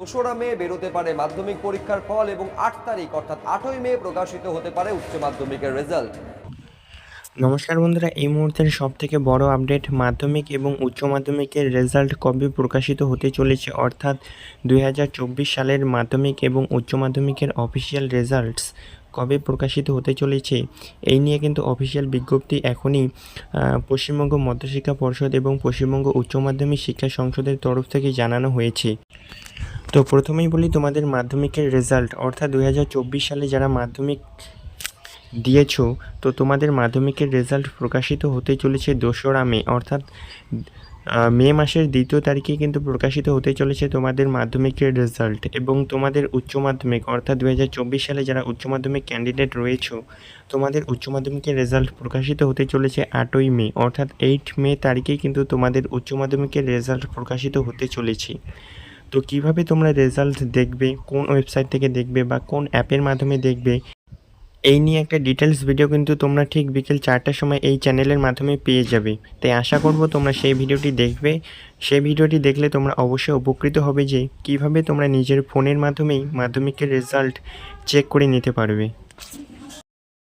২রা মে বেরোতে পারে মাধ্যমিক পরীক্ষার ফল এবং ৮ তারিখ অর্থাৎ ৮ই মে প্রকাশিত হতে পারে উচ্চ মাধ্যমিকের রেজাল্ট। নমস্কার বন্ধুরা, এই মুহূর্তের সবথেকে বড় আপডেট, মাধ্যমিক এবং উচ্চ মাধ্যমিকের রেজাল্ট কবে প্রকাশিত হতে চলেছে, অর্থাৎ 2024 সালের মাধ্যমিক এবং উচ্চ মাধ্যমিকের অফিসিয়াল রেজাল্টস কবে প্রকাশিত হতে চলেছে এই নিয়ে কিন্তু অফিসিয়াল বিজ্ঞপ্তি এখনই পশ্চিমবঙ্গ মধ্যশিক্ষা পর্ষদ এবং পশ্চিমবঙ্গ উচ্চ মাধ্যমিক শিক্ষা সংসদের তরফ থেকে জানানো হয়েছে। তো প্রথমেই বলি তোমাদের মাধ্যমিকের রেজাল্ট, অর্থাৎ 2024 সালে যারা মাধ্যমিক দিয়েছো, তো তোমাদের মাধ্যমিকের রেজাল্ট প্রকাশিত হতে চলেছে 2রা মে, অর্থাৎ মে মাসের 2য় তারিখে কিন্তু প্রকাশিত হতে চলেছে তোমাদের মাধ্যমিকের রেজাল্ট। এবং তোমাদের উচ্চ মাধ্যমিক, অর্থাৎ 2024 সালে যারা উচ্চ মাধ্যমিক ক্যান্ডিডেট রয়েছো, তোমাদের উচ্চ মাধ্যমিকের রেজাল্ট প্রকাশিত হতে চলেছে 8ই মে, অর্থাৎ 8 মে তারিখেই কিন্তু তোমাদের উচ্চ মাধ্যমিকের রেজাল্ট প্রকাশিত হতে চলেছে। তো কিভাবে তোমরা রেজাল্ট দেখবে, কোন ওয়েবসাইট থেকে দেখবে বা কোন অ্যাপের মাধ্যমে দেখবে, এই নিয়ে একটা ডিটেলস ভিডিও কিন্তু তোমরা ঠিক বিকেল 4টার সময় এই চ্যানেলের মাধ্যমে পেয়ে যাবে। তাই আশা করব তোমরা সেই ভিডিওটি দেখবে। সেই ভিডিওটি দেখলে তোমরা অবশ্যই উপকৃত হবে যে কিভাবে তোমরা নিজের ফোনের মাধ্যমেই মাধ্যমিকের রেজাল্ট চেক করে নিতে পারবে।